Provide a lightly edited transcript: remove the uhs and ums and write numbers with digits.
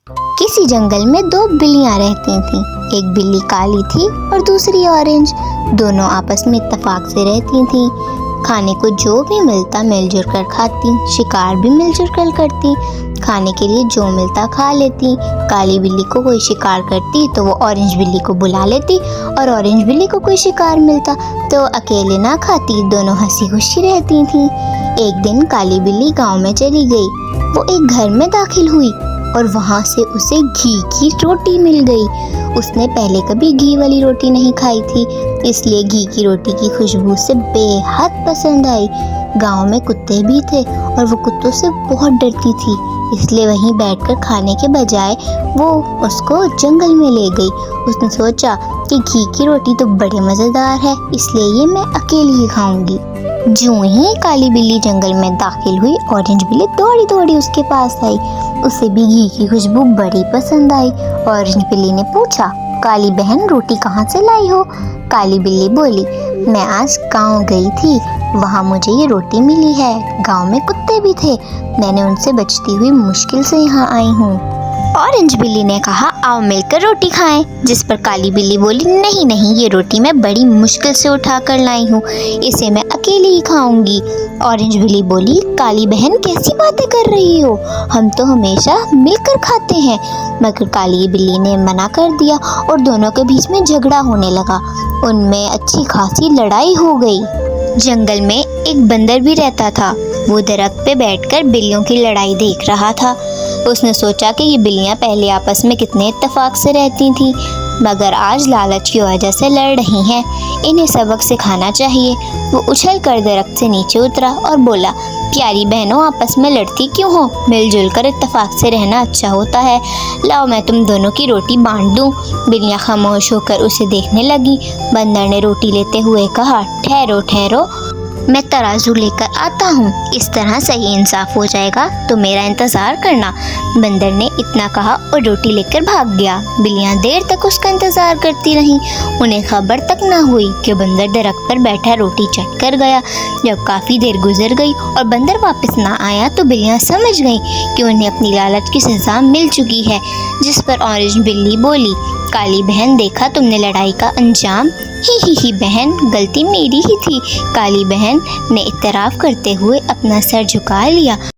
किसी जंगल में दो बिल्लियां रहती थीं। एक बिल्ली काली थी और दूसरी ऑरेंज। दोनों आपस में इत्तेफाक से रहती थीं। खाने को जो भी मिलता मिलजुल कर खाती, शिकार भी मिलजुल कर करती। खाने के लिए जो मिलता खा लेती। काली बिल्ली को कोई शिकार करती तो वो ऑरेंज बिल्ली को बुला लेती, और ऑरेंज बिल्ली को कोई शिकार मिलता तो अकेले ना खाती, दोनों हंसी खुशी रहती थीं। एक दिन काली बिल्ली गांव में चली गई। वो एक घर में दाखिल हुई और वहाँ से उसे घी की रोटी मिल गई। उसने पहले कभी घी वाली रोटी नहीं खाई थी, इसलिए घी की रोटी की खुशबू से बेहद पसंद आई। गांव में कुत्ते भी थे और वो कुत्तों से बहुत डरती थी, इसलिए वहीं बैठकर खाने के बजाय वो उसको जंगल में ले गई। उसने सोचा कि घी की रोटी तो बड़े मज़ेदार है, इसलिए ये मैं अकेली ही खाऊंगी। ज्यों ही काली बिल्ली जंगल में दाखिल हुई, ऑरेंज बिल्ली दौड़ी दौड़ी उसके पास आई। उसे भी घी की खुशबू बड़ी पसंद आई। ऑरेंज बिल्ली ने पूछा, काली बहन रोटी कहाँ से लाई हो? काली बिल्ली बोली, मैं आज गांव गई थी, वहाँ मुझे ये रोटी मिली है। गांव में कुत्ते भी थे, मैंने उनसे बचती हुई मुश्किल से यहाँ आई हूँ। ऑरेंज बिल्ली ने कहा, आओ मिलकर रोटी खाएं। जिस पर काली बिल्ली बोली, नहीं नहीं, ये रोटी मैं बड़ी मुश्किल से उठा कर लाई हूँ, इसे मैं अकेली ही खाऊंगी। ऑरेंज बिल्ली बोली, काली बहन कैसी बातें कर रही हो, हम तो हमेशा मिलकर खाते हैं। मगर काली बिल्ली ने मना कर दिया और दोनों के बीच में झगड़ा होने लगा। उनमें अच्छी खासी लड़ाई हो गई। जंगल में एक बंदर भी रहता था। वो दरख्त पे बैठकर बिल्लियों की लड़ाई देख रहा था। उसने सोचा कि ये बिल्लियां पहले आपस में कितने इत्तेफाक से रहती थीं, मगर आज लालच की वजह से लड़ रही हैं। इन्हें सबक सिखाना चाहिए। वो उछल कर दरख्त से नीचे उतरा और बोला, प्यारी बहनों, आपस में लड़ती क्यों हो? मिलजुल कर इत्तेफाक से रहना अच्छा होता है। लाओ मैं तुम दोनों की रोटी बांट दूं। बिल्लियां खामोश होकर उसे देखने लगी। बंदर ने रोटी लेते हुए कहा, ठहरो ठहरो, मैं तराजू लेकर आता हूँ, इस तरह सही इंसाफ हो जाएगा, तो मेरा इंतज़ार करना। बंदर ने इतना कहा और रोटी लेकर भाग गया। बिल्लियाँ देर तक उसका इंतज़ार करती रहीं। उन्हें खबर तक ना हुई कि बंदर दरख्त पर बैठा रोटी चट कर गया। जब काफ़ी देर गुजर गई और बंदर वापस ना आया तो बिल्लियाँ समझ गईं कि उन्हें अपनी लालच की सज़ा मिल चुकी है। जिस पर ऑरेंज बिल्ली बोली, काली बहन, देखा तुमने लड़ाई का अंजाम? ही बहन, गलती मेरी ही थी। काली बहन ने इतराफ़ करते हुए अपना सर झुका लिया।